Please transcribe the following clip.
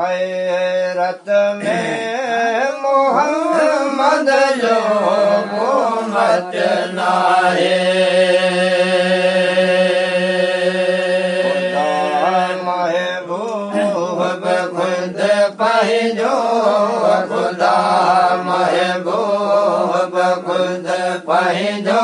हैरत में मोहम्मद जो उम्मत नाहे महबूब खुद पहिजो खुदा महबूब खुद पहिजो